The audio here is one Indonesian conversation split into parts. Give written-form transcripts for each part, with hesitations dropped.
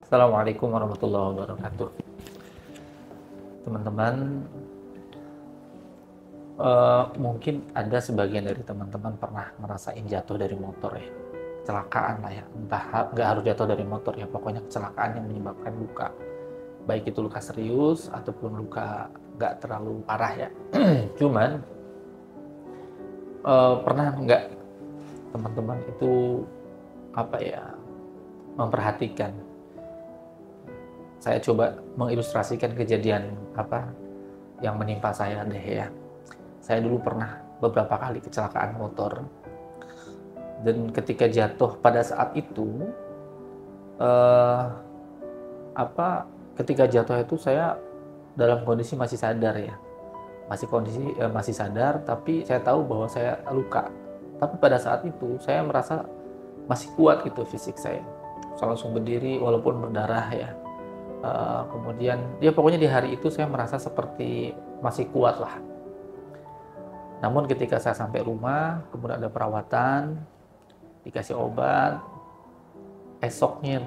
Assalamualaikum warahmatullahi wabarakatuh. Teman-teman, mungkin ada sebagian dari teman-teman pernah ngerasain jatuh dari motor ya, kecelakaan lah ya, entah nggak harus jatuh dari motor ya, pokoknya kecelakaan yang menyebabkan luka, baik itu luka serius ataupun luka nggak terlalu parah ya. Cuman pernah nggak teman-teman itu apa ya, memperhatikan, saya coba mengilustrasikan kejadian apa yang menimpa saya deh ya. Saya dulu pernah beberapa kali kecelakaan motor, dan ketika jatuh pada saat itu, eh, apa ketika jatuh itu saya dalam kondisi masih sadar ya, masih sadar, tapi saya tahu bahwa saya luka. Tapi pada saat itu saya merasa masih kuat gitu fisik saya. Saya langsung berdiri walaupun berdarah ya. Kemudian ya pokoknya di hari itu saya merasa seperti masih kuat lah. Namun ketika saya sampai rumah, kemudian ada perawatan, dikasih obat, esoknya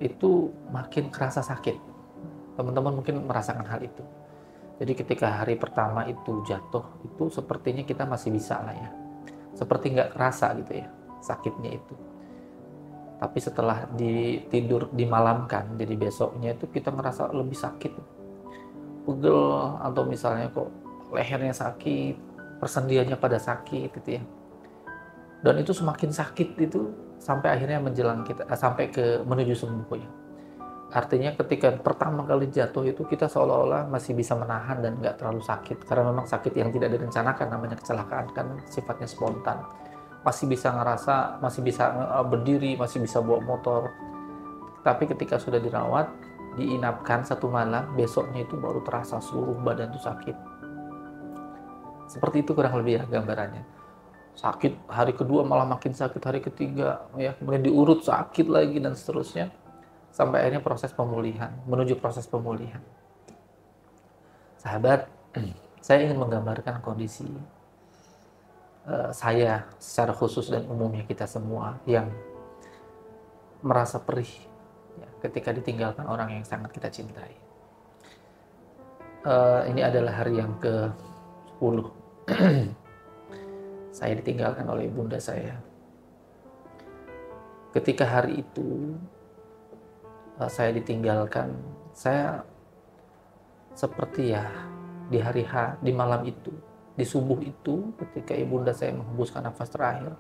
itu makin kerasa sakit. Teman-teman mungkin merasakan hal itu. Jadi ketika hari pertama itu jatuh, itu sepertinya kita masih bisa lah ya. Seperti nggak kerasa gitu ya, sakitnya itu. Tapi setelah tidur dimalamkan, jadi besoknya itu kita ngerasa lebih sakit. Pegel, atau misalnya kok lehernya sakit, persendiannya pada sakit gitu ya. Dan itu semakin sakit itu sampai akhirnya menjelang kita sampai ke menuju sembuh ya. Artinya ketika pertama kali jatuh itu kita seolah-olah masih bisa menahan dan nggak terlalu sakit, karena memang sakit yang tidak direncanakan, namanya kecelakaan kan sifatnya spontan. Masih bisa ngerasa, masih bisa berdiri, masih bisa bawa motor. Tapi ketika sudah dirawat, diinapkan satu malam, besoknya itu baru terasa seluruh badan itu sakit. Seperti itu kurang lebih ya gambarannya. Sakit hari kedua malah makin sakit hari ketiga ya, kemudian diurut sakit lagi dan seterusnya sampai akhirnya proses pemulihan, menuju proses pemulihan. Sahabat, saya ingin menggambarkan kondisi saya secara khusus dan umumnya kita semua yang merasa perih ya, ketika ditinggalkan orang yang sangat kita cintai. Ini adalah hari yang ke-10 saya ditinggalkan oleh ibunda saya. Ketika hari itu saya ditinggalkan, saya seperti ya di hari H, di malam itu, di subuh itu, ketika ibunda saya menghembuskan nafas terakhir,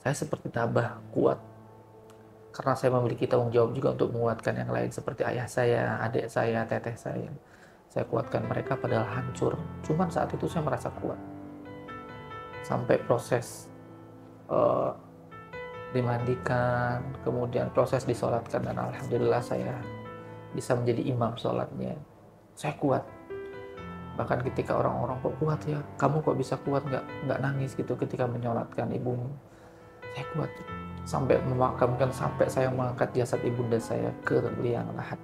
saya seperti tabah kuat. Karena saya memiliki tanggung jawab juga untuk menguatkan yang lain seperti ayah saya, adik saya, teteh saya. Saya kuatkan mereka padahal hancur. Cuman saat itu saya merasa kuat. Sampai proses dimandikan, kemudian proses disolatkan, dan alhamdulillah saya bisa menjadi imam sholatnya. Saya kuat. Bahkan ketika orang-orang, kok kuat ya, kamu kok bisa kuat, nggak nangis gitu ketika menyolatkan ibumu. Saya kuat. Sampai memakamkan, sampai saya mengangkat jasad ibunda saya ke liang lahat.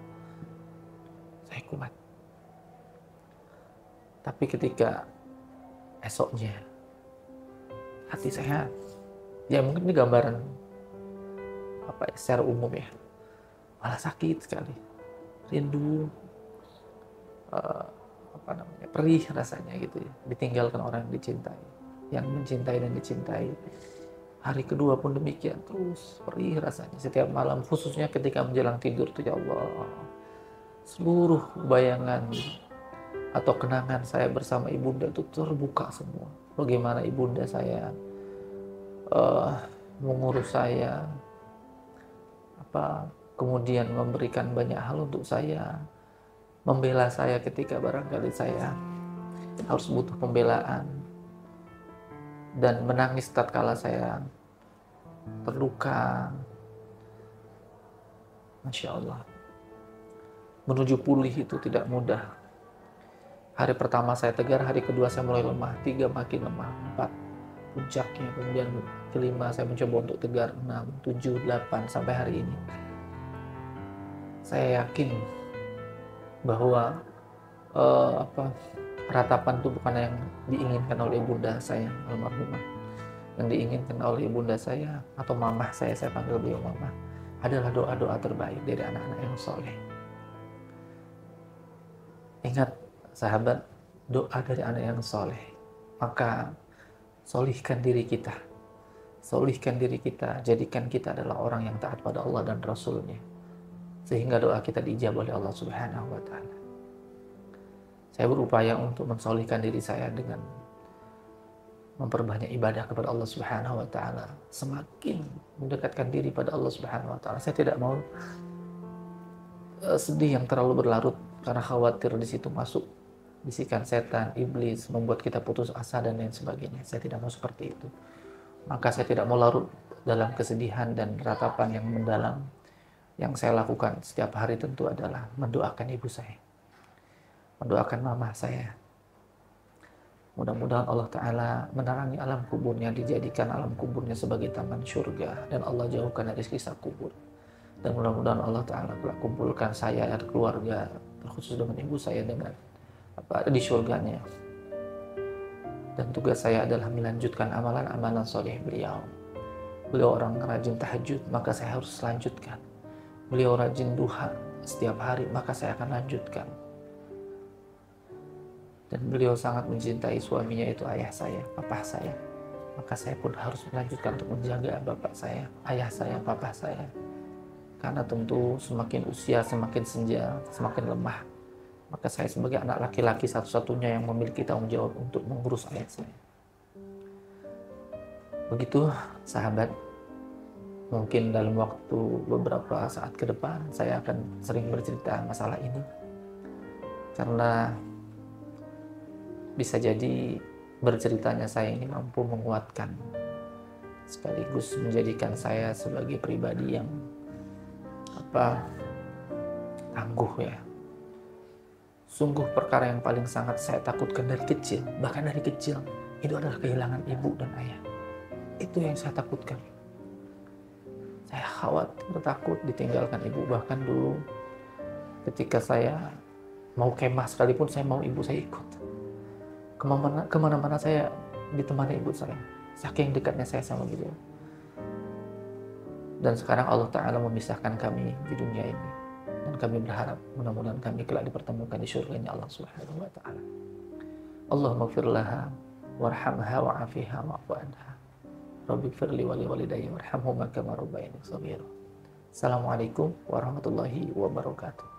Saya kuat. Tapi ketika esoknya, hati saya, ya mungkin ini gambaran apa ya, secara umum ya, malah sakit sekali, rindu, perih rasanya gitu ya, ditinggalkan orang yang dicintai, yang mencintai dan dicintai. Hari kedua pun demikian, terus perih rasanya setiap malam, khususnya ketika menjelang tidur tuh ya Allah, seluruh bayangan atau kenangan saya bersama ibunda itu terbuka semua. Bagaimana ibunda saya mengurus saya, kemudian memberikan banyak hal untuk saya, membela saya ketika barangkali saya harus butuh pembelaan, dan menangis tatkala saya terluka. Masya Allah, menuju pulih itu tidak mudah. Hari pertama saya tegar, hari kedua saya mulai lemah, 3 makin lemah, 4 puncaknya, kemudian kelima saya mencoba untuk tegar, 6, 7, 8 sampai hari ini. Saya yakin bahwa ratapan itu bukan yang diinginkan oleh ibunda saya almarhumah. Yang diinginkan oleh ibunda saya atau mamah saya panggil beliau mamah, adalah doa-doa terbaik dari anak-anak yang soleh. Ingat sahabat, doa dari anak yang soleh. Maka solihkan diri kita. Solihkan diri kita, jadikan kita adalah orang yang taat pada Allah dan Rasulnya. Sehingga doa kita diijabah oleh Allah Subhanahu wa Ta'ala. Saya berupaya untuk mensolihkan diri saya dengan memperbanyak ibadah kepada Allah Subhanahu wa Ta'ala, semakin mendekatkan diri pada Allah Subhanahu wa Ta'ala. Saya tidak mau sedih yang terlalu berlarut karena khawatir di situ masuk bisikan setan, iblis, membuat kita putus asa dan lain sebagainya. Saya tidak mau seperti itu. Maka saya tidak mau larut dalam kesedihan dan ratapan yang mendalam. Yang saya lakukan setiap hari tentu adalah mendoakan ibu saya, mendoakan mama saya. Mudah-mudahan Allah Ta'ala menerangi alam kuburnya, dijadikan alam kuburnya sebagai taman surga, dan Allah jauhkan dari siksa kubur. Dan mudah-mudahan Allah Ta'ala kumpulkan saya dan keluarga, terkhusus dengan ibu saya, dengan di surganya. Dan tugas saya adalah melanjutkan amalan-amalan soleh beliau. Beliau orang rajin tahajud, maka saya harus lanjutkan. Beliau rajin duha setiap hari, maka saya akan lanjutkan. Dan beliau sangat mencintai suaminya, itu ayah saya, papa saya. Maka saya pun harus melanjutkan untuk menjaga bapak saya, ayah saya, papa saya. Karena tentu semakin usia, semakin senja, semakin lemah. Maka saya sebagai anak laki-laki satu-satunya yang memiliki tanggung jawab untuk mengurus ayah saya. Begitu sahabat, mungkin dalam waktu beberapa saat ke depan saya akan sering bercerita masalah ini. Karena bisa jadi berceritanya saya ini mampu menguatkan, sekaligus menjadikan saya sebagai pribadi yang tangguh ya. Sungguh perkara yang paling sangat saya takutkan dari kecil, bahkan dari kecil, itu adalah kehilangan ibu dan ayah. Itu yang saya takutkan. Saya khawatir, takut ditinggalkan ibu. Bahkan dulu ketika saya mau kemah sekalipun, saya mau ibu saya ikut. Kemana-mana saya ditemani ibu saya. Saking dekatnya saya sama beliau. Dan sekarang Allah Ta'ala memisahkan kami di dunia ini. Dan kami berharap mudah-mudahan kami kelak dipertemukan di surganya Allah Subhanahu wa Ta'ala. Allahumma gfir laha warhamha wa'afiha wa'fu anha. Rabbi gfirli wa li walidayya warhamhuma kama rabbayani shaghira. Assalamualaikum warahmatullahi wabarakatuh.